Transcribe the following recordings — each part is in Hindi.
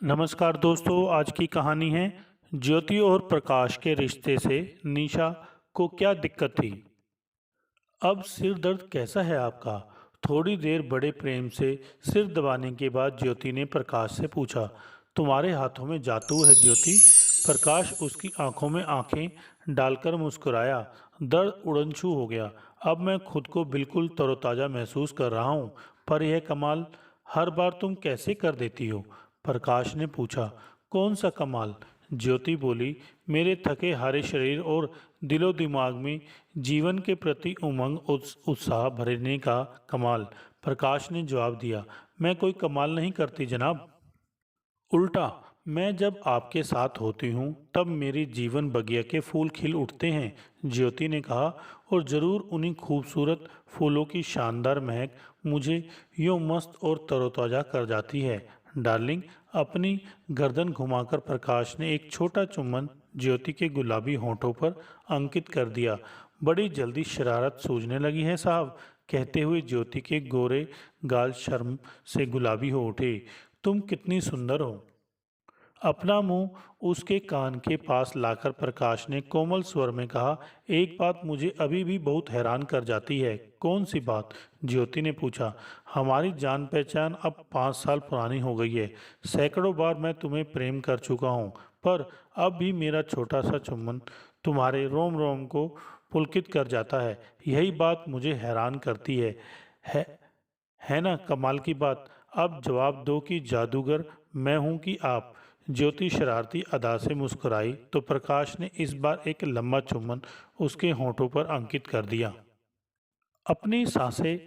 नमस्कार दोस्तों, आज की कहानी है ज्योति और प्रकाश के रिश्ते से निशा को क्या दिक्कत थी। अब सिर दर्द कैसा है आपका? थोड़ी देर बड़े प्रेम से सिर दबाने के बाद ज्योति ने प्रकाश से पूछा। तुम्हारे हाथों में जादू है ज्योति। प्रकाश उसकी आंखों में आंखें डालकर मुस्कुराया। दर्द उड़नछू हो गया। अब मैं खुद को बिल्कुल तरोताजा महसूस कर रहा हूँ। पर यह कमाल हर बार तुम कैसे कर देती हो? प्रकाश ने पूछा। कौन सा कमाल? ज्योति बोली। मेरे थके हारे शरीर और दिलो दिमाग में जीवन के प्रति उमंग उत्साह भरने का कमाल। प्रकाश ने जवाब दिया। मैं कोई कमाल नहीं करती जनाब। उल्टा, मैं जब आपके साथ होती हूँ तब मेरी जीवन बगिया के फूल खिल उठते हैं, ज्योति ने कहा। और ज़रूर उन्हीं खूबसूरत फूलों की शानदार महक मुझे यूँ मस्त और तरोताज़ा कर जाती है। डार्लिंग, अपनी गर्दन घुमाकर प्रकाश ने एक छोटा चुम्बन ज्योति के गुलाबी होंठों पर अंकित कर दिया। बड़ी जल्दी शरारत सूझने लगी है साहब, कहते हुए ज्योति के गोरे गाल शर्म से गुलाबी हो उठे। तुम कितनी सुंदर हो। अपना मुंह उसके कान के पास लाकर प्रकाश ने कोमल स्वर में कहा। एक बात मुझे अभी भी बहुत हैरान कर जाती है। कौन सी बात? ज्योति ने पूछा। हमारी जान पहचान अब 5 साल पुरानी हो गई है। सैकड़ों बार मैं तुम्हें प्रेम कर चुका हूँ, पर अब भी मेरा छोटा सा चुम्बन तुम्हारे रोम रोम को पुलकित कर जाता है। यही बात मुझे हैरान करती है है ना कमाल की बात? अब जवाब दो कि जादूगर मैं हूं कि आप? ज्योति शरारती अदा से मुस्कुराई तो प्रकाश ने इस बार एक लंबा चुम्बन उसके होठों पर अंकित कर दिया। अपनी सांसें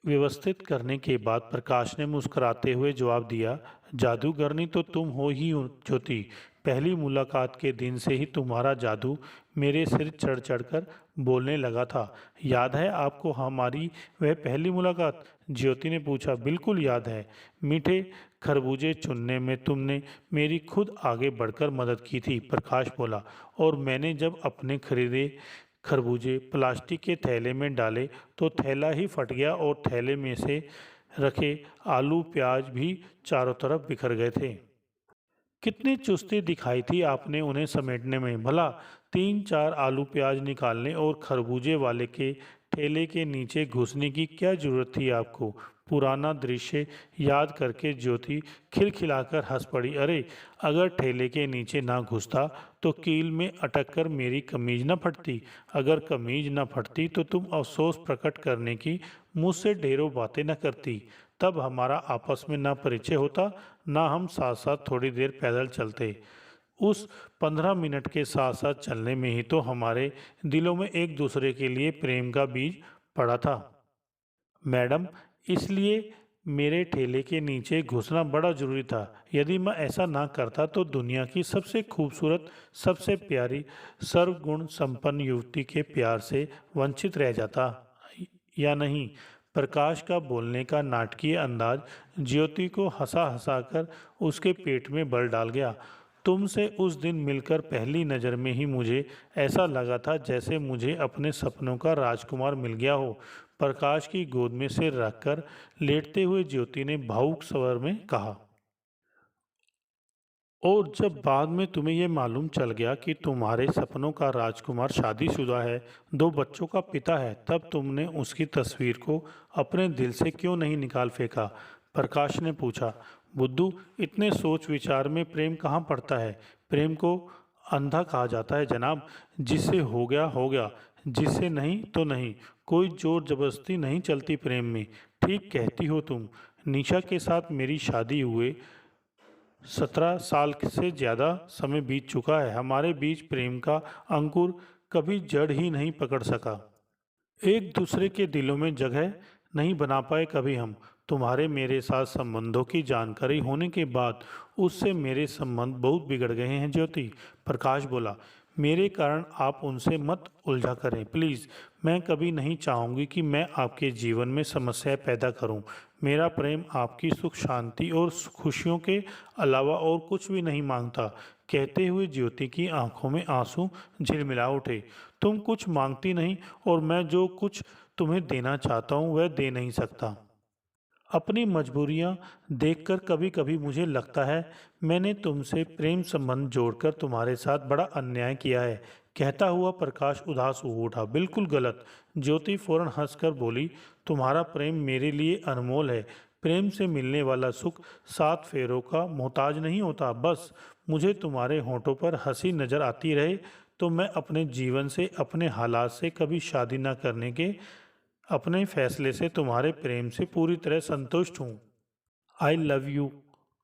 व्यवस्थित करने के बाद प्रकाश ने मुस्कुराते हुए जवाब दिया। जादूगरनी तो तुम हो ही ज्योति। पहली मुलाकात के दिन से ही तुम्हारा जादू मेरे सिर चढ़ चढ़कर बोलने लगा था। याद है आपको हमारी वह पहली मुलाकात? ज्योति ने पूछा। बिल्कुल याद है। मीठे खरबूजे चुनने में तुमने मेरी खुद आगे बढ़कर मदद की थी, प्रकाश बोला। और मैंने जब अपने खरीदे खरबूजे प्लास्टिक के थैले में डाले तो थैला ही फट गया और थैले में से रखे आलू प्याज भी चारों तरफ बिखर गए थे। कितनी चुस्ती दिखाई थी आपने उन्हें समेटने में। भला 3-4 आलू प्याज निकालने और खरबूजे वाले के ठेले के नीचे घुसने की क्या जरूरत थी आपको? पुराना दृश्य याद करके ज्योति खिलखिलाकर हंस पड़ी। अरे, अगर ठेले के नीचे ना घुसता तो कील में अटक कर मेरी कमीज न फटती। अगर कमीज न फटती तो तुम अफसोस प्रकट करने की मुझसे ढेरों बातें न करती। तब हमारा आपस में ना परिचय होता, ना हम साथ साथ थोड़ी देर पैदल चलते। उस 15 मिनट के साथ साथ चलने में ही तो हमारे दिलों में एक दूसरे के लिए प्रेम का बीज पड़ा था। मैडम, इसलिए मेरे ठेले के नीचे घुसना बड़ा जरूरी था। यदि मैं ऐसा ना करता तो दुनिया की सबसे खूबसूरत, सबसे प्यारी, सर्वगुण संपन्न युवती के प्यार से वंचित रह जाता या नहीं? प्रकाश का बोलने का नाटकीय अंदाज ज्योति को हंसा हंसाकर उसके पेट में बल डाल गया। तुमसे उस दिन मिलकर पहली नज़र में ही मुझे ऐसा लगा था जैसे मुझे अपने सपनों का राजकुमार मिल गया हो, प्रकाश की गोद में सिर रखकर लेटते हुए ज्योति ने भावुक स्वर में कहा। और जब बाद में तुम्हें यह मालूम चल गया कि तुम्हारे सपनों का राजकुमार शादीशुदा है, 2 बच्चों का पिता है, तब तुमने उसकी तस्वीर को अपने दिल से क्यों नहीं निकाल फेंका? प्रकाश ने पूछा। बुद्धू, इतने सोच विचार में प्रेम कहाँ पड़ता है? प्रेम को अंधा कहा जाता है जनाब। जिससे हो गया, जिससे नहीं तो नहीं। कोई जोर जबरदस्ती नहीं चलती प्रेम में। ठीक कहती हो तुम। निशा के साथ मेरी शादी हुए 17 साल से ज़्यादा समय बीत चुका है। हमारे बीच प्रेम का अंकुर कभी जड़ ही नहीं पकड़ सका। एक दूसरे के दिलों में जगह नहीं बना पाए कभी हम। तुम्हारे मेरे साथ संबंधों की जानकारी होने के बाद उससे मेरे संबंध बहुत बिगड़ गए हैं ज्योति, प्रकाश बोला। मेरे कारण आप उनसे मत उलझा करें प्लीज़। मैं कभी नहीं चाहूँगी कि मैं आपके जीवन में समस्याएं पैदा करूं। मेरा प्रेम आपकी सुख शांति और खुशियों के अलावा और कुछ भी नहीं मांगता। कहते हुए ज्योति की आंखों में आंसू झिलमिला उठे। तुम कुछ मांगती नहीं और मैं जो कुछ तुम्हें देना चाहता हूँ वह दे नहीं सकता। अपनी मजबूरियां देखकर कभी कभी मुझे लगता है मैंने तुमसे प्रेम संबंध जोड़कर तुम्हारे साथ बड़ा अन्याय किया है। कहता हुआ प्रकाश उदास हो उठा। बिल्कुल गलत। ज्योति फौरन हंसकर बोली, तुम्हारा प्रेम मेरे लिए अनमोल है। प्रेम से मिलने वाला सुख 7 फेरों का मोहताज नहीं होता। बस मुझे तुम्हारे होठों पर हंसी नजर आती रहे तो मैं अपने जीवन से, अपने हालात से कभी शादी न करने के अपने फैसले से, तुम्हारे प्रेम से पूरी तरह संतुष्ट हूँ। आई लव यू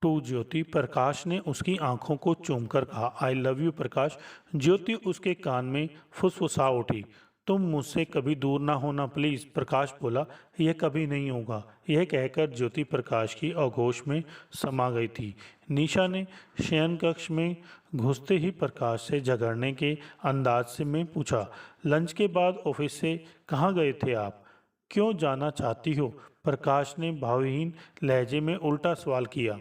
टू ज्योति, प्रकाश ने उसकी आंखों को चूमकर कहा। आई लव यू प्रकाश। ज्योति उसके कान में फुसफुसा उठी। तुम मुझसे कभी दूर ना होना प्लीज, प्रकाश बोला। यह कभी नहीं होगा। यह कहकर ज्योति प्रकाश की आगोश में समा गई थी। निशा ने शयन कक्ष में घुसते ही प्रकाश से झगड़ने के अंदाज से में पूछा, लंच के बाद ऑफिस से कहाँ गए थे आप? क्यों जाना चाहती हो? प्रकाश ने भावहीन लहजे में उल्टा सवाल किया।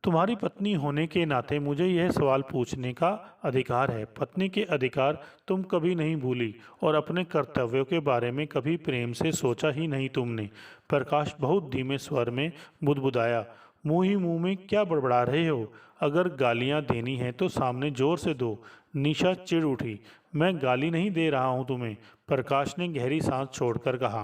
तुम्हारी पत्नी होने के नाते मुझे यह सवाल पूछने का अधिकार है। पत्नी के अधिकार तुम कभी नहीं भूली और अपने कर्तव्यों के बारे में कभी प्रेम से सोचा ही नहीं तुमने। प्रकाश बहुत धीमे स्वर में बुदबुदाया। मुंह ही मुंह में क्या बड़बड़ा रहे हो? अगर गालियां देनी है तो सामने जोर से दो। निशा चिढ़ उठी। मैं गाली नहीं दे रहा हूं तुम्हें, प्रकाश ने गहरी सांस छोड़कर कहा।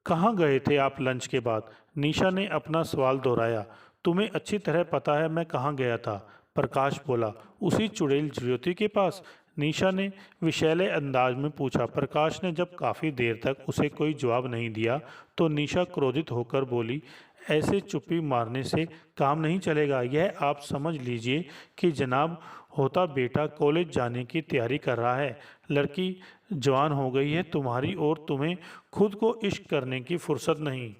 कहाँ गए थे आप लंच के बाद? निशा ने अपना सवाल दोहराया। तुम्हें अच्छी तरह पता है मैं कहाँ गया था, प्रकाश बोला। उसी चुड़ैल ज्योति के पास? निशा ने विषैले अंदाज में पूछा। प्रकाश ने जब काफ़ी देर तक उसे कोई जवाब नहीं दिया तो निशा क्रोधित होकर बोली, ऐसे चुप्पी मारने से काम नहीं चलेगा। यह आप समझ लीजिए कि जनाब होता बेटा कॉलेज जाने की तैयारी कर रहा है। लड़की जवान हो गई है तुम्हारी और तुम्हें खुद को इश्क करने की फुर्सत नहीं।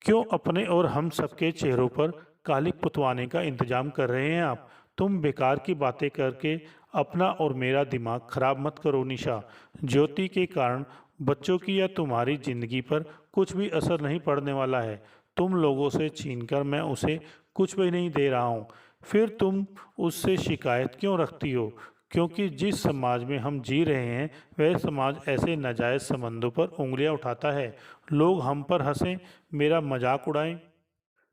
क्यों अपने और हम सबके चेहरों पर कालिक पुतवाने का इंतजाम कर रहे हैं आप? तुम बेकार की बातें करके अपना और मेरा दिमाग खराब मत करो निशा। ज्योति के कारण बच्चों की या तुम्हारी जिंदगी पर कुछ भी असर नहीं पड़ने वाला है। तुम लोगों से छीनकर मैं उसे कुछ भी नहीं दे रहा हूँ। फिर तुम उससे शिकायत क्यों रखती हो? क्योंकि जिस समाज में हम जी रहे हैं वह समाज ऐसे नाजायज़ संबंधों पर उंगलियां उठाता है। लोग हम पर हंसें, मेरा मजाक उड़ाएं।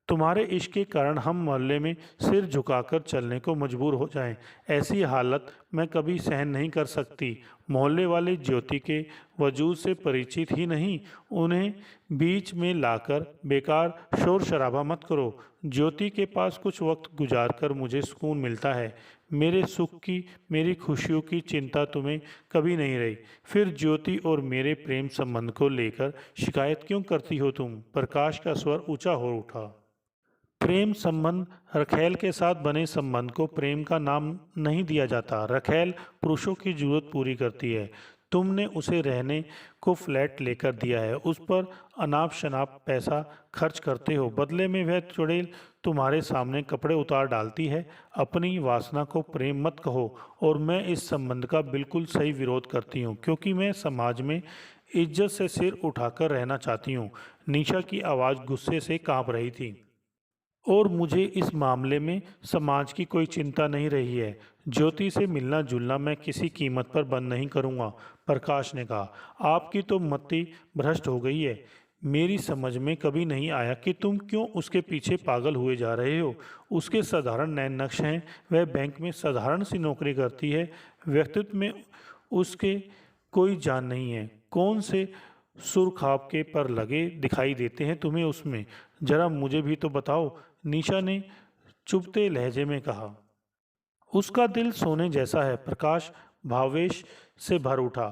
तुम्हारे इश्क के कारण हम मोहल्ले में सिर झुकाकर चलने को मजबूर हो जाएं। ऐसी हालत मैं कभी सहन नहीं कर सकती। मोहल्ले वाले ज्योति के वजूद से परिचित ही नहीं, उन्हें बीच में लाकर बेकार शोर शराबा मत करो। ज्योति के पास कुछ वक्त गुजारकर मुझे सुकून मिलता है। मेरे सुख की, मेरी खुशियों की चिंता तुम्हें कभी नहीं रही। फिर ज्योति और मेरे प्रेम संबंध को लेकर शिकायत क्यों करती हो तुम? प्रकाश का स्वर ऊंचा हो उठा। प्रेम संबंध रखैल के साथ बने संबंध को प्रेम का नाम नहीं दिया जाता। रखैल पुरुषों की जरूरत पूरी करती है। तुमने उसे रहने को फ्लैट लेकर दिया है, उस पर अनाप शनाप पैसा खर्च करते हो, बदले में वह चुड़ैल तुम्हारे सामने कपड़े उतार डालती है। अपनी वासना को प्रेम मत कहो। और मैं इस संबंध का बिल्कुल सही विरोध करती हूँ क्योंकि मैं समाज में इज्जत से सिर उठाकर रहना चाहती हूँ। निशा की आवाज़ गुस्से से कांप रही थी। और मुझे इस मामले में समाज की कोई चिंता नहीं रही है। ज्योति से मिलना जुलना मैं किसी कीमत पर बंद नहीं करूंगा, प्रकाश ने कहा। आपकी तो मति भ्रष्ट हो गई है। मेरी समझ में कभी नहीं आया कि तुम क्यों उसके पीछे पागल हुए जा रहे हो। उसके साधारण नैन नक्श हैं, वह बैंक में साधारण सी नौकरी करती है, व्यक्तित्व में उसके कोई जान नहीं है। कौन से सुरखाब के पर लगे दिखाई देते हैं तुम्हें उसमें? जरा मुझे भी तो बताओ, निशा ने चुभते लहजे में कहा। उसका दिल सोने जैसा है, प्रकाश भावेश से भर उठा।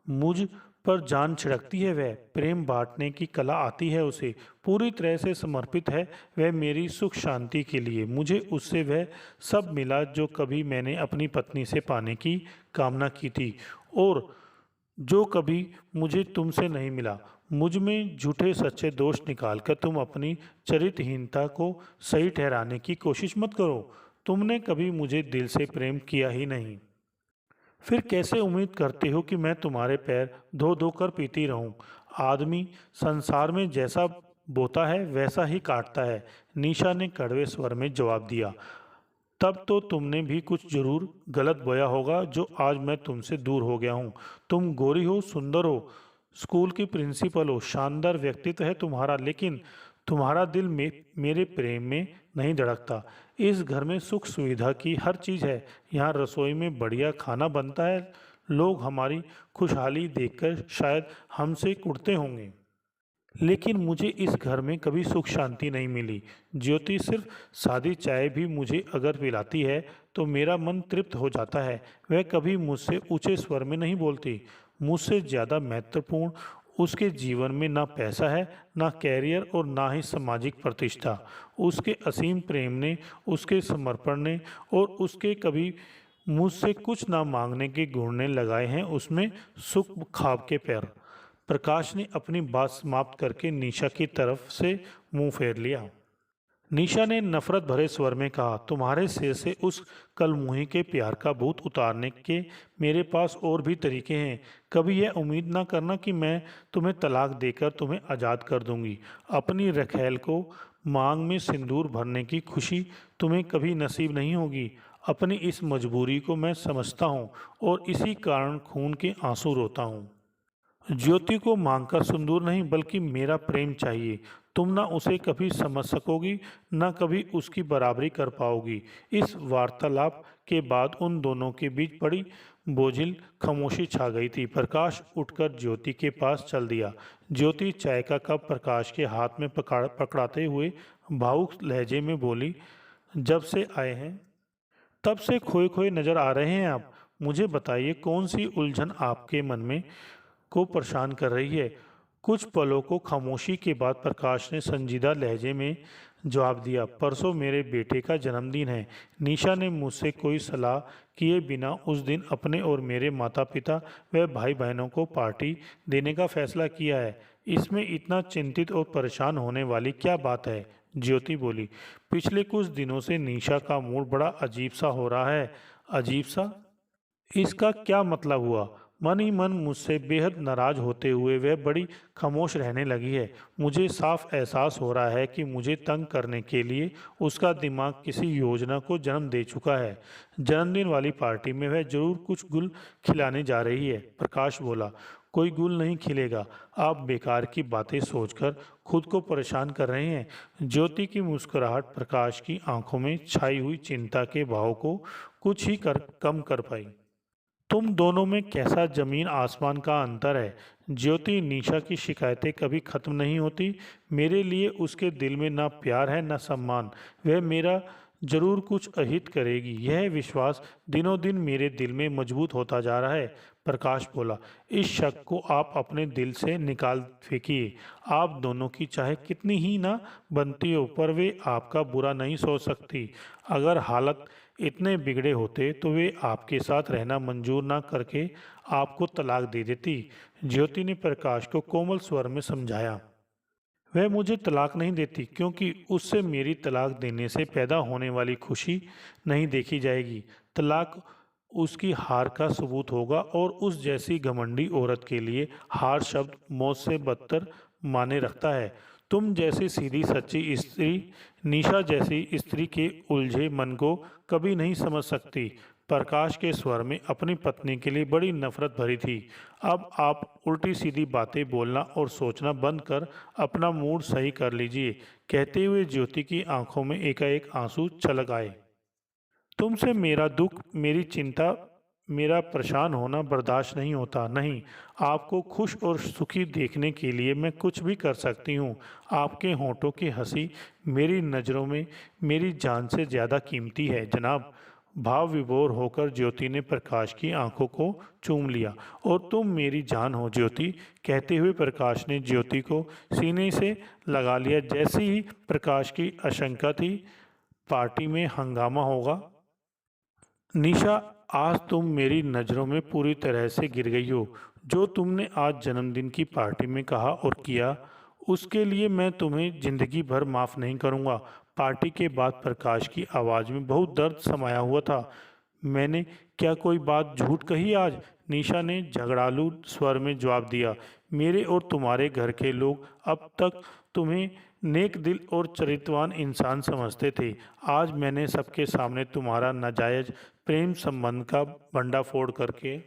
मुझ पर जान छिड़कती है वह, प्रेम बांटने की कला आती है उसे, पूरी तरह से समर्पित है वह मेरी सुख शांति के लिए। मुझे उससे वह सब मिला जो कभी मैंने अपनी पत्नी से पाने की कामना की थी और जो कभी मुझे तुमसे नहीं मिला। मुझ में झूठे सच्चे दोष निकालकर तुम अपनी चरित्रहीनता को सही ठहराने की कोशिश मत करो। तुमने कभी मुझे दिल से प्रेम किया ही नहीं। फिर कैसे उम्मीद करते हो कि मैं तुम्हारे पैर धो धो कर पीती रहूं? आदमी संसार में जैसा बोता है वैसा ही काटता है, निशा ने कड़वे स्वर में जवाब दिया। तब तो तुमने भी कुछ जरूर गलत बोया होगा जो आज मैं तुमसे दूर हो गया हूँ। तुम गोरी हो, सुंदर हो, स्कूल की प्रिंसिपल हो, शानदार व्यक्तित्व है तुम्हारा, लेकिन तुम्हारा दिल में मेरे प्रेम में नहीं धड़कता। इस घर में सुख सुविधा की हर चीज़ है, यहाँ रसोई में बढ़िया खाना बनता है, लोग हमारी खुशहाली देखकर शायद हमसे कुढ़ते होंगे, लेकिन मुझे इस घर में कभी सुख शांति नहीं मिली। ज्योति सिर्फ सादी चाय भी मुझे अगर पिलाती है तो मेरा मन तृप्त हो जाता है। वह कभी मुझसे ऊंचे स्वर में नहीं बोलती। मुझसे ज़्यादा महत्वपूर्ण उसके जीवन में ना पैसा है, ना कैरियर और ना ही सामाजिक प्रतिष्ठा। उसके असीम प्रेम ने, उसके समर्पण ने और उसके कभी मुझसे कुछ ना मांगने के गुण ने लगाए हैं उसमें सुख खाब के पैर। प्रकाश ने अपनी बात समाप्त करके निशा की तरफ से मुंह फेर लिया। निशा ने नफरत भरे स्वर में कहा, तुम्हारे सिर से उस कलमुही के प्यार का भूत उतारने के मेरे पास और भी तरीके हैं। कभी यह उम्मीद ना करना कि मैं तुम्हें तलाक देकर तुम्हें आज़ाद कर दूंगी। अपनी रखैल को मांग में सिंदूर भरने की खुशी तुम्हें कभी नसीब नहीं होगी। अपनी इस मजबूरी को मैं समझता हूँ और इसी कारण खून के आंसू रोता हूँ। ज्योति को मांग का सिंदूर नहीं बल्कि मेरा प्रेम चाहिए। तुम ना उसे कभी समझ सकोगी, ना कभी उसकी बराबरी कर पाओगी। इस वार्तालाप के बाद उन दोनों के बीच बड़ी बोझिल खामोशी छा गई थी। प्रकाश उठकर ज्योति के पास चल दिया। ज्योति चाय का कप प्रकाश के हाथ में पकड़ाते हुए भावुक लहजे में बोली, जब से आए हैं तब से खोए खोए नजर आ रहे हैं आप। मुझे बताइए, कौन सी उलझन आपके मन में को परेशान कर रही है। कुछ पलों को खामोशी के बाद प्रकाश ने संजीदा लहजे में जवाब दिया, परसों मेरे बेटे का जन्मदिन है। निशा ने मुझसे कोई सलाह किए बिना उस दिन अपने और मेरे माता पिता व भाई बहनों को पार्टी देने का फैसला किया है। इसमें इतना चिंतित और परेशान होने वाली क्या बात है? ज्योति बोली, पिछले कुछ दिनों से निशा का मूड बड़ा अजीब सा हो रहा है। अजीब सा? इसका क्या मतलब हुआ? मन ही मन मुझसे बेहद नाराज होते हुए वह बड़ी खामोश रहने लगी है। मुझे साफ एहसास हो रहा है कि मुझे तंग करने के लिए उसका दिमाग किसी योजना को जन्म दे चुका है। जन्मदिन वाली पार्टी में वह जरूर कुछ गुल खिलाने जा रही है। प्रकाश बोला, कोई गुल नहीं खिलेगा। आप बेकार की बातें सोचकर खुद को परेशान कर रहे हैं। ज्योति की मुस्कुराहट प्रकाश की आंखों में छाई हुई चिंता के भाव को कुछ ही कम कर पाई। तुम दोनों में कैसा जमीन आसमान का अंतर है। ज्योति, निशा की शिकायतें कभी खत्म नहीं होती। मेरे लिए उसके दिल में ना प्यार है ना सम्मान। वह मेरा जरूर कुछ अहित करेगी, यह विश्वास दिनों दिन मेरे दिल में मजबूत होता जा रहा है। प्रकाश बोला, इस शक को आप अपने दिल से निकाल फेंकिए। आप दोनों की चाहे कितनी ही ना बनती हो, पर वे आपका बुरा नहीं सोच सकती। अगर हालत इतने बिगड़े होते तो वे आपके साथ रहना मंजूर ना करके आपको तलाक दे देती। ज्योति ने प्रकाश को कोमल स्वर में समझाया, वह मुझे तलाक नहीं देती क्योंकि उससे मेरी तलाक देने से पैदा होने वाली खुशी नहीं देखी जाएगी। तलाक उसकी हार का सबूत होगा और उस जैसी घमंडी औरत के लिए हार शब्द मौत से बदतर माने रखता है। तुम जैसी सीधी सच्ची स्त्री निशा जैसी स्त्री के उलझे मन को कभी नहीं समझ सकती। प्रकाश के स्वर में अपनी पत्नी के लिए बड़ी नफरत भरी थी। अब आप उल्टी सीधी बातें बोलना और सोचना बंद कर अपना मूड सही कर लीजिए। कहते हुए ज्योति की आंखों में एकाएक आंसू छलक आए। तुमसे मेरा दुख, मेरी चिंता, मेरा परेशान होना बर्दाश्त नहीं होता। नहीं, आपको खुश और सुखी देखने के लिए मैं कुछ भी कर सकती हूँ। आपके होंठों की हंसी मेरी नज़रों में मेरी जान से ज़्यादा कीमती है जनाब। भाव विभोर होकर ज्योति ने प्रकाश की आंखों को चूम लिया। और तुम मेरी जान हो ज्योति, कहते हुए प्रकाश ने ज्योति को सीने से लगा लिया। जैसी ही प्रकाश की आशंका थी, पार्टी में हंगामा होगा। निशा, आज तुम मेरी नज़रों में पूरी तरह से गिर गई हो। जो तुमने आज जन्मदिन की पार्टी में कहा और किया, उसके लिए मैं तुम्हें जिंदगी भर माफ़ नहीं करूँगा। पार्टी के बाद प्रकाश की आवाज़ में बहुत दर्द समाया हुआ था। मैंने क्या कोई बात झूठ कही आज? निशा ने झगड़ालू स्वर में जवाब दिया, मेरे और तुम्हारे घर के लोग अब तक तुम्हें नेक दिल और चरित्रवान इंसान समझते थे। आज मैंने सबके सामने तुम्हारा नाजायज प्रेम संबंध का भंडाफोड़ करके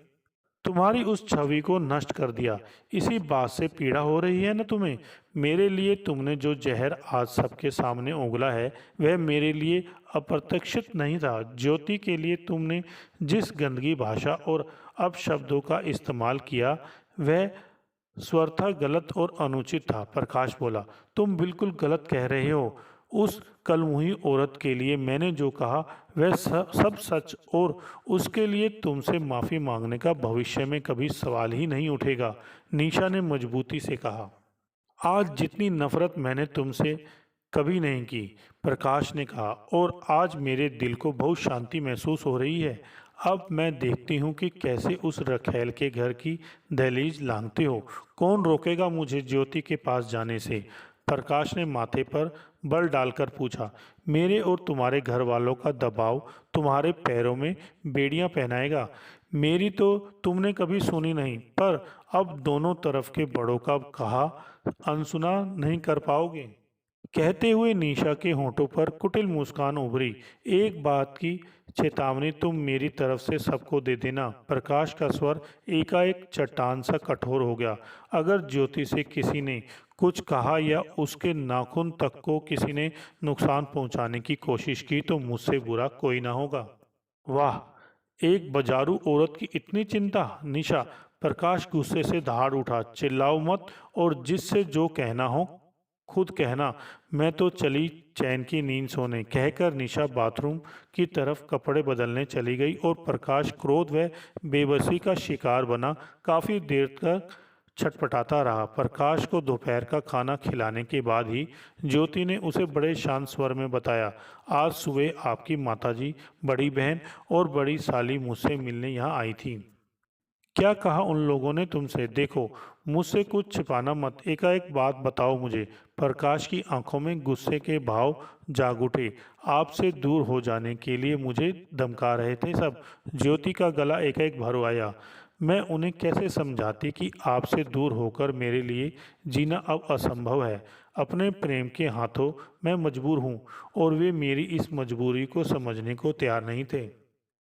तुम्हारी उस छवि को नष्ट कर दिया। इसी बात से पीड़ा हो रही है न तुम्हें? मेरे लिए तुमने जो जहर आज सबके सामने उगला है, वह मेरे लिए अप्रत्याशित नहीं था। ज्योति के लिए तुमने जिस गंदगी भाषा और अपशब्दों का इस्तेमाल किया, वह स्वतः गलत और अनुचित था। प्रकाश बोला, तुम बिल्कुल गलत कह रहे हो। उस कलमुही औरत के लिए मैंने जो कहा वह सब सच, और उसके लिए तुमसे माफ़ी मांगने का भविष्य में कभी सवाल ही नहीं उठेगा। निशा ने मजबूती से कहा। आज जितनी नफरत मैंने तुमसे कभी नहीं की, प्रकाश ने कहा, और आज मेरे दिल को बहुत शांति महसूस हो रही है। अब मैं देखती हूँ कि कैसे उस रखेल के घर की दहलीज लांघते हो। कौन रोकेगा मुझे ज्योति के पास जाने से? प्रकाश ने माथे पर बल डालकर पूछा। मेरे और तुम्हारे घर वालों का दबाव तुम्हारे पैरों में बेड़ियां पहनाएगा। मेरी तो तुमने कभी सुनी नहीं, पर अब दोनों तरफ के बड़ों का कहा अनसुना नहीं कर पाओगे। कहते हुए निशा के होठों पर कुटिल मुस्कान उभरी। एक बात की चेतावनी तुम मेरी तरफ से सबको दे देना। प्रकाश का स्वर एकाएक चट्टान सा कठोर हो गया। अगर ज्योति से किसी ने कुछ कहा या उसके नाखून तक को किसी ने नुकसान पहुंचाने की कोशिश की, तो मुझसे बुरा कोई ना होगा। वाह, एक बाजारू औरत की इतनी चिंता! निशा, प्रकाश गुस्से से दहाड़ उठा। चिल्लाओ मत, और जिससे जो कहना हो खुद कहना। मैं तो चली चैन की नींद सोने, कहकर निशा बाथरूम की तरफ कपड़े बदलने चली गई, और प्रकाश क्रोध व बेबसी का शिकार बना काफ़ी देर तक छटपटाता रहा। प्रकाश को दोपहर का खाना खिलाने के बाद ही ज्योति ने उसे बड़े शांत स्वर में बताया, आज सुबह आपकी माताजी, बड़ी बहन और बड़ी साली मुझसे मिलने यहाँ आई थी। क्या कहा उन लोगों ने तुमसे? देखो, मुझसे कुछ छिपाना मत, एकाएक बात बताओ मुझे। प्रकाश की आंखों में गुस्से के भाव जाग उठे। आपसे दूर हो जाने के लिए मुझे धमका रहे थे सब। ज्योति का गला एकाएक भर आया। मैं उन्हें कैसे समझाती कि आपसे दूर होकर मेरे लिए जीना अब असंभव है। अपने प्रेम के हाथों मैं मजबूर हूँ, और वे मेरी इस मजबूरी को समझने को तैयार नहीं थे।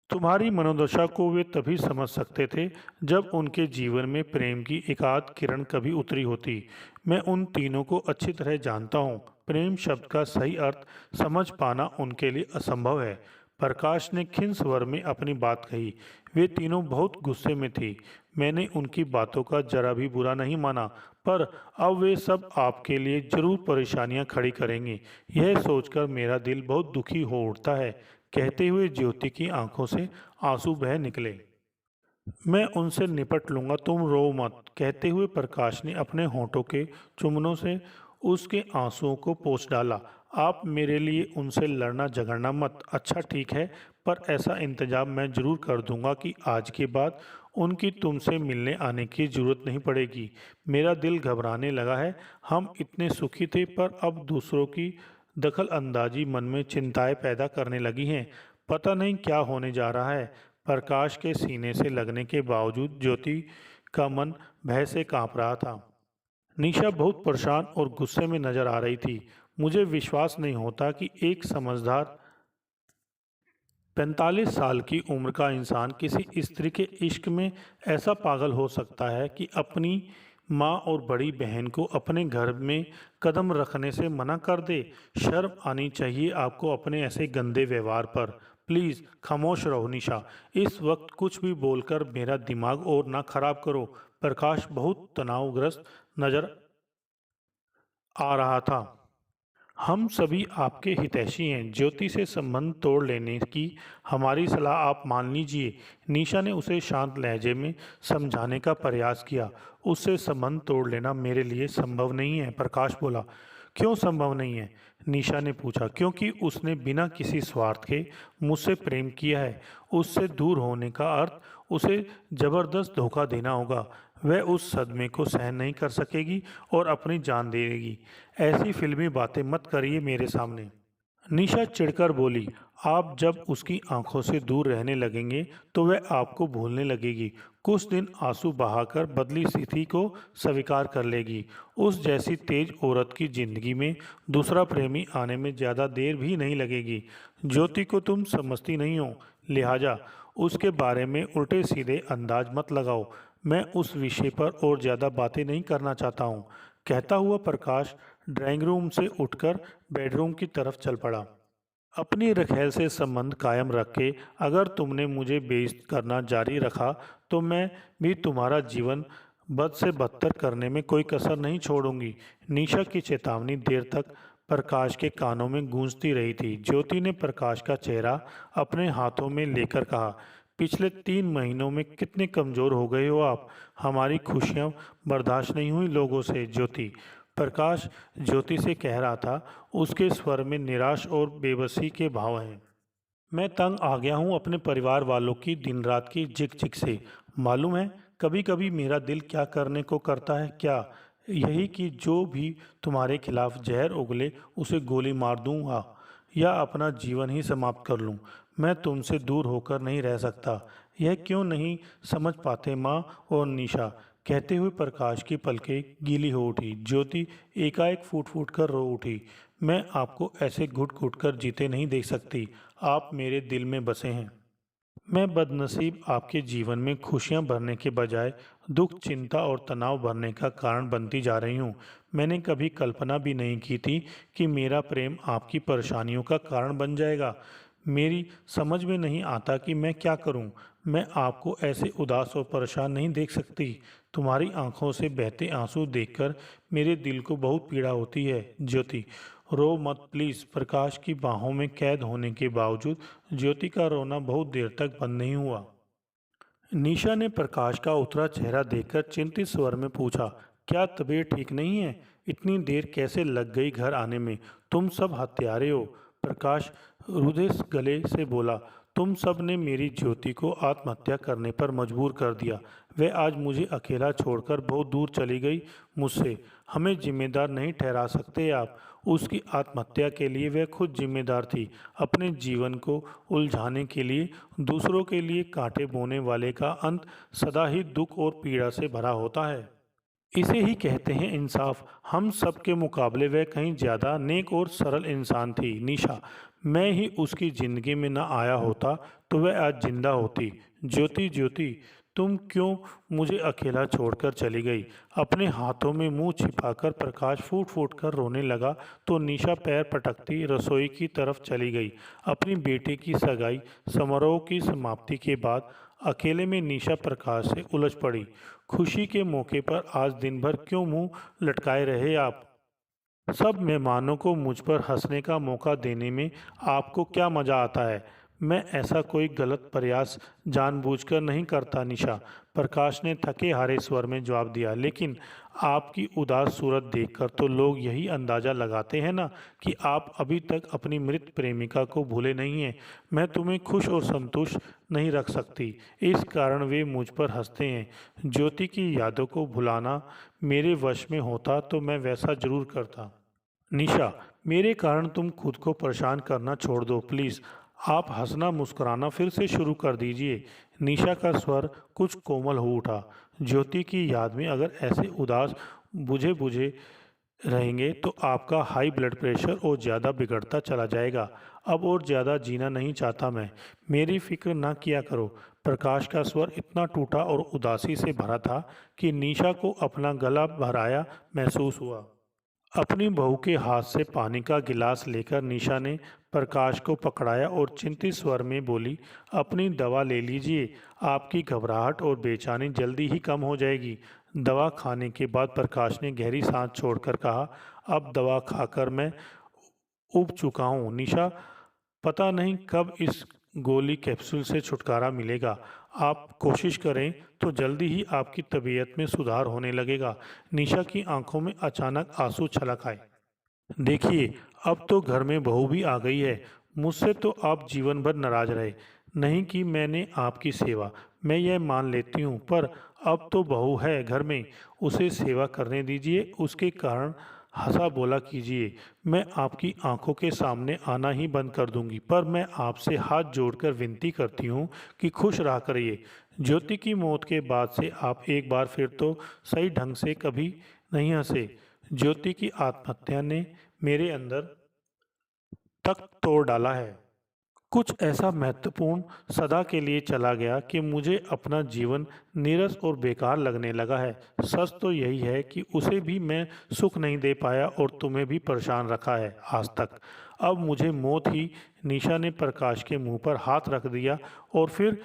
तुम्हारी मनोदशा को वे तभी समझ सकते थे जब उनके जीवन में प्रेम की एकाध किरण कभी उतरी होती। मैं उन तीनों को अच्छी तरह जानता हूँ। प्रेम शब्द का सही अर्थ समझ पाना उनके लिए असंभव है। प्रकाश ने खिन्न स्वर में अपनी बात कही। वे तीनों बहुत गुस्से में थी। मैंने उनकी बातों का जरा भी बुरा नहीं माना, पर अब वे सब आपके लिए जरूर परेशानियां खड़ी करेंगे, यह सोचकर मेरा दिल बहुत दुखी हो उठता है। कहते हुए ज्योति की आंखों से आंसू बह निकले। मैं उनसे निपट लूंगा, तुम रो मत। कहते हुए प्रकाश ने अपने होठों के चुम्बनों से उसके आंसुओं को पोंछ डाला। आप मेरे लिए उनसे लड़ना झगड़ना मत। अच्छा ठीक है, पर ऐसा इंतजाम मैं जरूर कर दूंगा कि आज के बाद उनकी तुमसे मिलने आने की जरूरत नहीं पड़ेगी। मेरा दिल घबराने लगा है। हम इतने सुखी थे, पर अब दूसरों की दखल अंदाजी मन में चिंताएं पैदा करने लगी हैं। पता नहीं क्या होने जा रहा है। प्रकाश के सीने से लगने के बावजूद ज्योति का मन भय से कांप रहा था। निशा बहुत परेशान और गुस्से में नजर आ रही थी। मुझे विश्वास नहीं होता कि एक समझदार 45 साल की उम्र का इंसान किसी स्त्री के इश्क में ऐसा पागल हो सकता है कि अपनी माँ और बड़ी बहन को अपने घर में कदम रखने से मना कर दे। शर्म आनी चाहिए आपको अपने ऐसे गंदे व्यवहार पर। प्लीज़ खामोश रहो निशा। इस वक्त कुछ भी बोलकर मेरा दिमाग और ना खराब करो। प्रकाश बहुत तनावग्रस्त नजर आ रहा था। हम सभी आपके हितैषी हैं। ज्योति से संबंध तोड़ लेने की हमारी सलाह आप मान लीजिए। निशा ने उसे शांत लहजे में समझाने का प्रयास किया। उससे संबंध तोड़ लेना मेरे लिए संभव नहीं है, प्रकाश बोला। क्यों संभव नहीं है? निशा ने पूछा। क्योंकि उसने बिना किसी स्वार्थ के मुझसे प्रेम किया है। उससे दूर होने का अर्थ उसे जबरदस्त धोखा देना होगा। वह उस सदमे को सहन नहीं कर सकेगी और अपनी जान दे देगी। ऐसी फिल्मी बातें मत करिए मेरे सामने। निशा चिढ़कर बोली। आप जब उसकी आंखों से दूर रहने लगेंगे तो वह आपको भूलने लगेगी। कुछ दिन आंसू बहाकर बदली स्थिति को स्वीकार कर लेगी। उस जैसी तेज औरत की जिंदगी में दूसरा प्रेमी आने में ज़्यादा देर भी नहीं लगेगी। ज्योति को तुम समझती नहीं हो, लिहाजा उसके बारे में उल्टे सीधे अंदाज मत लगाओ। मैं उस विषय पर और ज़्यादा बातें नहीं करना चाहता हूँ। कहता हुआ प्रकाश ड्राइंग रूम से उठकर बेडरूम की तरफ चल पड़ा। अपनी रखेल से संबंध कायम रख के अगर तुमने मुझे बेइज्जत करना जारी रखा तो मैं भी तुम्हारा जीवन बद से बदतर करने में कोई कसर नहीं छोड़ूंगी। निशा की चेतावनी देर तक प्रकाश के कानों में गूंजती रही थी। ज्योति ने प्रकाश का चेहरा अपने हाथों में लेकर कहा, पिछले 3 महीनों में कितने कमज़ोर हो गए हो आप। हमारी खुशियाँ बर्दाश्त नहीं हुई लोगों से। ज्योति, प्रकाश ज्योति से कह रहा था, उसके स्वर में निराश और बेबसी के भाव हैं। मैं तंग आ गया हूँ अपने परिवार वालों की दिन रात की झिक झिक से। मालूम है कभी कभी मेरा दिल क्या करने को करता है, क्या यही कि जो भी तुम्हारे खिलाफ जहर उगले उसे गोली मार दूंगा या अपना जीवन ही समाप्त कर लूं। मैं तुमसे दूर होकर नहीं रह सकता। यह क्यों नहीं समझ पाते माँ और निशा। कहते हुए प्रकाश की पलकें गीली हो उठी। ज्योति एकाएक फूट फूट कर रो उठी। मैं आपको ऐसे घुट घुट कर जीते नहीं देख सकती। आप मेरे दिल में बसे हैं। मैं बदनसीब आपके जीवन में खुशियां भरने के बजाय दुख, चिंता और तनाव भरने का कारण बनती जा रही हूँ। मैंने कभी कल्पना भी नहीं की थी कि मेरा प्रेम आपकी परेशानियों का कारण बन जाएगा। मेरी समझ में नहीं आता कि मैं क्या करूँ। मैं आपको ऐसे उदास और परेशान नहीं देख सकती। तुम्हारी आंखों से बहते आंसू देखकर मेरे दिल को बहुत पीड़ा होती है। ज्योति, रो मत प्लीज़। प्रकाश की बाहों में कैद होने के बावजूद ज्योति का रोना बहुत देर तक बंद नहीं हुआ। निशा ने प्रकाश का उतरा चेहरा देखकर चिंतित स्वर में पूछा, क्या तबीयत ठीक नहीं है? इतनी देर कैसे लग गई घर आने में? तुम सब हत्यारे हो। प्रकाश रुधिर गले से बोला, तुम सब ने मेरी ज्योति को आत्महत्या करने पर मजबूर कर दिया। वह आज मुझे अकेला छोड़कर बहुत दूर चली गई मुझसे। हमें जिम्मेदार नहीं ठहरा सकते आप। उसकी आत्महत्या के लिए वह खुद जिम्मेदार थी। अपने जीवन को उलझाने के लिए दूसरों के लिए कांटे बोने वाले का अंत सदा ही दुख और पीड़ा से भरा होता है। इसे ही कहते हैं इंसाफ। हम सब के मुकाबले वह कहीं ज़्यादा नेक और सरल इंसान थी। निशा, मैं ही उसकी ज़िंदगी में न आया होता तो वह आज जिंदा होती। ज्योति, ज्योति, तुम क्यों मुझे अकेला छोड़कर चली गई? अपने हाथों में मुंह छिपाकर प्रकाश फूट फूट कर रोने लगा तो निशा पैर पटकती रसोई की तरफ चली गई। अपनी बेटे की सगाई समारोह की समाप्ति के बाद अकेले में निशा प्रकाश से उलझ पड़ी। खुशी के मौके पर आज दिन भर क्यों मुंह लटकाए रहे आप? सब मेहमानों को मुझ पर हंसने का मौका देने में आपको क्या मज़ा आता है? मैं ऐसा कोई गलत प्रयास जानबूझकर नहीं करता निशा। प्रकाश ने थके हारे स्वर में जवाब दिया, लेकिन आपकी उदास सूरत देखकर तो लोग यही अंदाज़ा लगाते हैं ना कि आप अभी तक अपनी मृत प्रेमिका को भूले नहीं हैं। मैं तुम्हें खुश और संतुष्ट नहीं रख सकती, इस कारण वे मुझ पर हंसते हैं। ज्योति की यादों को भुलाना मेरे वश में होता तो मैं वैसा जरूर करता। निशा, मेरे कारण तुम खुद को परेशान करना छोड़ दो प्लीज़। आप हंसना मुस्कुराना फिर से शुरू कर दीजिए। निशा का स्वर कुछ कोमल हो उठा। ज्योति की याद में अगर ऐसे उदास बुझे बुझे रहेंगे तो आपका हाई ब्लड प्रेशर और ज़्यादा बिगड़ता चला जाएगा। अब और ज़्यादा जीना नहीं चाहता मैं। मेरी फिक्र ना किया करो। प्रकाश का स्वर इतना टूटा और उदासी से भरा था कि निशा को अपना गला भराया महसूस हुआ। अपनी बहू के हाथ से पानी का गिलास लेकर निशा ने प्रकाश को पकड़ाया और चिंतित स्वर में बोली, अपनी दवा ले लीजिए। आपकी घबराहट और बेचैनी जल्दी ही कम हो जाएगी। दवा खाने के बाद प्रकाश ने गहरी सांस छोड़कर कहा, अब दवा खाकर मैं उब चुका हूँ निशा। पता नहीं कब इस गोली कैप्सूल से छुटकारा मिलेगा। आप कोशिश करें तो जल्दी ही आपकी तबीयत में सुधार होने लगेगा। निशा की आंखों में अचानक आंसू छलक आए। देखिए, अब तो घर में बहू भी आ गई है। मुझसे तो आप जीवन भर नाराज रहे नहीं कि मैंने आपकी सेवा, मैं यह मान लेती हूँ, पर अब तो बहू है घर में, उसे सेवा करने दीजिए। उसके कारण हंसा बोला कीजिए। मैं आपकी आंखों के सामने आना ही बंद कर दूंगी, पर मैं आपसे हाथ जोड़कर विनती करती हूँ कि खुश रहा करिए। ज्योति की मौत के बाद से आप एक बार फिर तो सही ढंग से कभी नहीं हंसे। ज्योति की आत्महत्या ने मेरे अंदर तक तोड़ डाला है। कुछ ऐसा महत्वपूर्ण सदा के लिए चला गया कि मुझे अपना जीवन नीरस और बेकार लगने लगा है। सच तो यही है कि उसे भी मैं सुख नहीं दे पाया और तुम्हें भी परेशान रखा है आज तक। अब मुझे मौत ही। निशा ने प्रकाश के मुंह पर हाथ रख दिया और फिर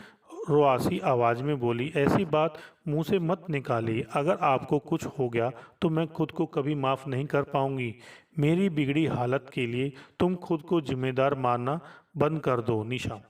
रुआसी आवाज में बोली, ऐसी बात मुंह से मत निकालिए। अगर आपको कुछ हो गया तो मैं खुद को कभी माफ नहीं कर पाऊंगी। मेरी बिगड़ी हालत के लिए तुम खुद को जिम्मेदार मानना बंद कर दो निशा।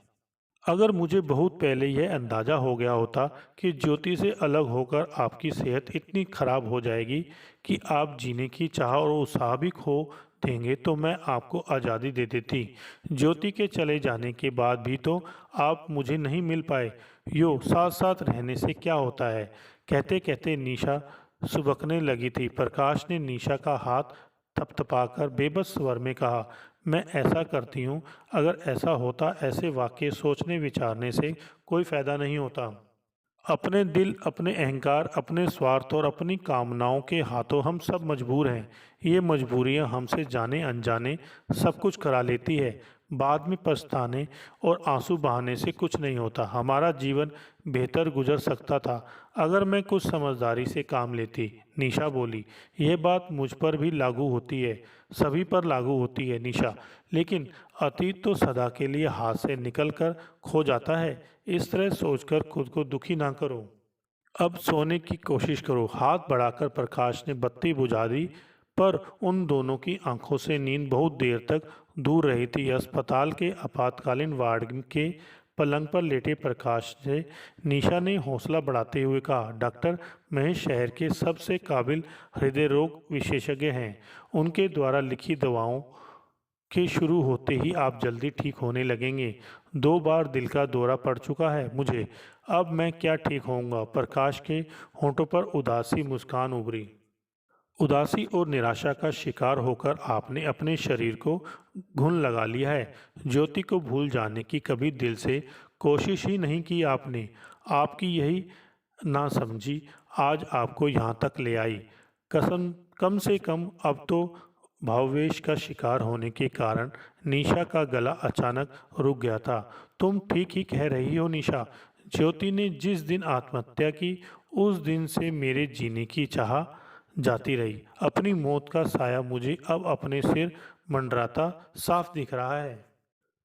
अगर मुझे बहुत पहले यह अंदाजा हो गया होता कि ज्योति से अलग होकर आपकी सेहत इतनी खराब हो जाएगी कि आप जीने की चाह और उत्साह भी खो देंगे तो मैं आपको आज़ादी दे देती। ज्योति के चले जाने के बाद भी तो आप मुझे नहीं मिल पाए। यो साथ साथ रहने से क्या होता है? कहते कहते निशा सुबकने लगी थी। प्रकाश ने निशा का हाथ थपथपाकर बेबस स्वर में कहा, मैं ऐसा करती हूँ। अगर ऐसा होता, ऐसे वाक्य सोचने विचारने से कोई फायदा नहीं होता। अपने दिल, अपने अहंकार, अपने स्वार्थ और अपनी कामनाओं के हाथों हम सब मजबूर हैं। ये मजबूरियां हमसे जाने अनजाने सब कुछ करा लेती है। बाद में पछताने और आंसू बहाने से कुछ नहीं होता। हमारा जीवन बेहतर गुजर सकता था अगर मैं कुछ समझदारी से काम लेती। निशा बोली, यह बात मुझ पर भी लागू होती है, सभी पर लागू होती है निशा। लेकिन अतीत तो सदा के लिए हाथ से निकल कर खो जाता है। इस तरह सोचकर खुद को दुखी ना करो। अब सोने की कोशिश करो। हाथ बढ़ाकर प्रकाश ने बत्ती बुझा दी, पर उन दोनों की आंखों से नींद बहुत देर तक दूर रही थी। अस्पताल के आपातकालीन वार्ड के पलंग पर लेटे प्रकाश से निशा ने हौसला बढ़ाते हुए कहा, डॉक्टर महेश शहर के सबसे काबिल हृदय रोग विशेषज्ञ हैं। उनके द्वारा लिखी दवाओं के शुरू होते ही आप जल्दी ठीक होने लगेंगे। 2 बार दिल का दौरा पड़ चुका है मुझे। अब मैं क्या ठीक होऊंगा? प्रकाश के होंठों पर उदासी मुस्कान उभरी। उदासी और निराशा का शिकार होकर आपने अपने शरीर को घुन लगा लिया है। ज्योति को भूल जाने की कभी दिल से कोशिश ही नहीं की आपने। आपकी यही ना समझी आज आपको यहाँ तक ले आई। कसम कम से कम अब तो भाववेश का शिकार होने के कारण निशा का गला अचानक रुक गया था। तुम ठीक ही कह रही हो निशा। ज्योति ने जिस दिन आत्महत्या की उस दिन से मेरे जीने की चाह जाती रही। अपनी मौत का साया मुझे अब अपने सिर मंडराता साफ दिख रहा है।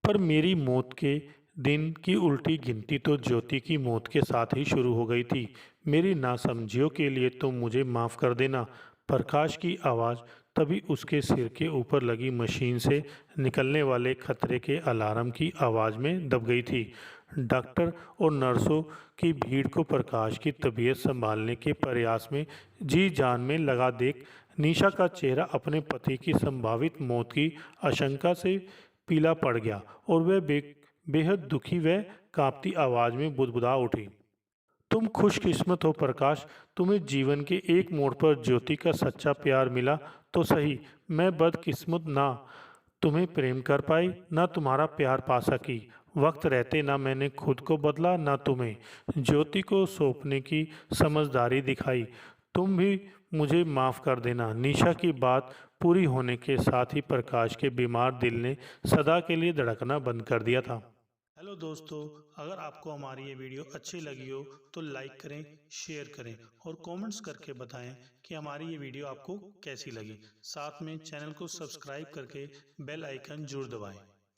पर मेरी मौत के दिन की उल्टी गिनती तो ज्योति की मौत के साथ ही शुरू हो गई थी। मेरी नासमझियों के लिए तुम मुझे माफ़ कर देना। प्रकाश की आवाज़ तभी उसके सिर के ऊपर लगी मशीन से निकलने वाले खतरे के अलार्म की आवाज़ में दब गई थी। डॉक्टर और नर्सों की भीड़ को प्रकाश की तबीयत संभालने के प्रयास में जी जान में लगा देख निशा का चेहरा अपने पति की संभावित मौत की आशंका से पीला पड़ गया और वह बेहद दुखी व कांपती आवाज में बुदबुदा उठी। तुम खुशकिस्मत हो प्रकाश। तुम्हें जीवन के एक मोड़ पर ज्योति का सच्चा प्यार मिला तो सही। मैं बदकिस्मत ना तुम्हें प्रेम कर पाई ना तुम्हारा प्यार पा सकी। वक्त रहते ना मैंने खुद को बदला ना तुम्हें ज्योति को सौंपने की समझदारी दिखाई। तुम भी मुझे माफ़ कर देना। निशा की बात पूरी होने के साथ ही प्रकाश के बीमार दिल ने सदा के लिए धड़कना बंद कर दिया था। हेलो दोस्तों, अगर आपको हमारी ये वीडियो अच्छी लगी हो तो लाइक करें, शेयर करें और कमेंट्स करके बताएं कि हमारी ये वीडियो आपको कैसी लगी। साथ में चैनल को सब्सक्राइब करके बेल आइकन जरूर दबाएं।